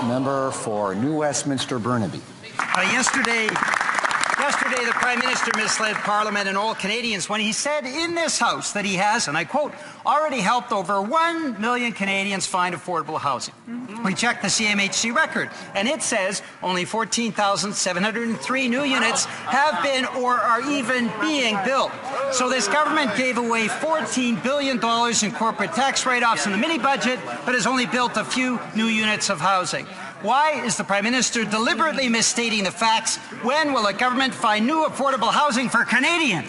Member for New Westminster Burnaby. Yesterday, the Prime Minister misled Parliament and all Canadians when he said in this House that he has, and I quote, already helped over 1 million Canadians find affordable housing. We checked the CMHC record, and it says only 14,703 new units have been or are even being built. So this government gave away $14 billion in corporate tax write-offs in the mini-budget, but has only built a few new units of housing. Why is the Prime Minister deliberately misstating the facts? When will the government find new affordable housing for Canadians?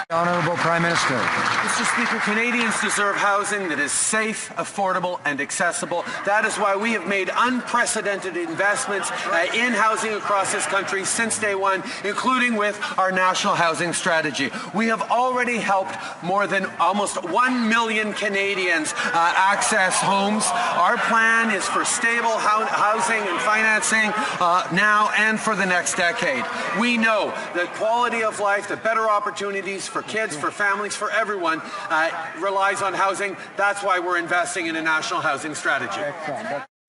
Honourable Prime Minister. Mr. Speaker, Canadians deserve housing that is safe, affordable and accessible. That is why we have made unprecedented investments in housing across this country since day one, including with our National Housing Strategy. We have already helped more than almost 1 million Canadians access homes. Our plan is for stable housing and financing now and for the next decade. We know that quality of life, the better opportunities for kids, for families, for everyone relies on housing. That's why we're investing in a national housing strategy.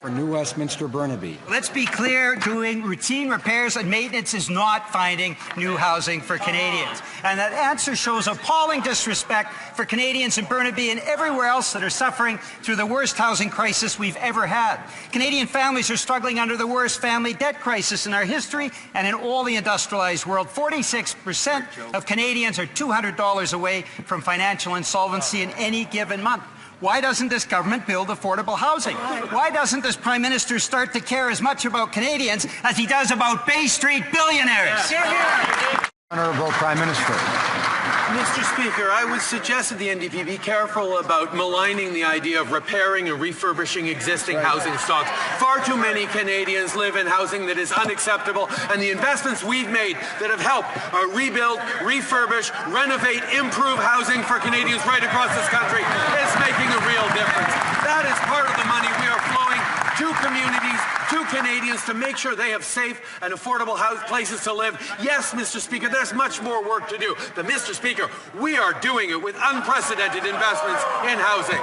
For New Westminster Burnaby. Let's be clear, doing routine repairs and maintenance is not finding new housing for Canadians. And that answer shows appalling disrespect for Canadians in Burnaby and everywhere else that are suffering through the worst housing crisis we've ever had. Canadian families are struggling under the worst family debt crisis in our history and in all the industrialized world. 46% of Canadians are $200 away from financial insolvency in any given month. Why doesn't this government build affordable housing? Why doesn't this Prime Minister start to care as much about Canadians as he does about Bay Street billionaires? Honourable Prime Minister. Mr. Speaker, I would suggest that the NDP be careful about maligning the idea of repairing and refurbishing existing housing stocks. Far too many Canadians live in housing that is unacceptable, and the investments we've made that have helped rebuild, refurbish, renovate, improve housing for Canadians right across this country is making a real difference. That is part of the money we are flowing to communities, to Canadians, to make sure they have safe and affordable places to live. Yes, Mr. Speaker, there's much more work to do. But, Mr. Speaker, we are doing it with unprecedented investments in housing.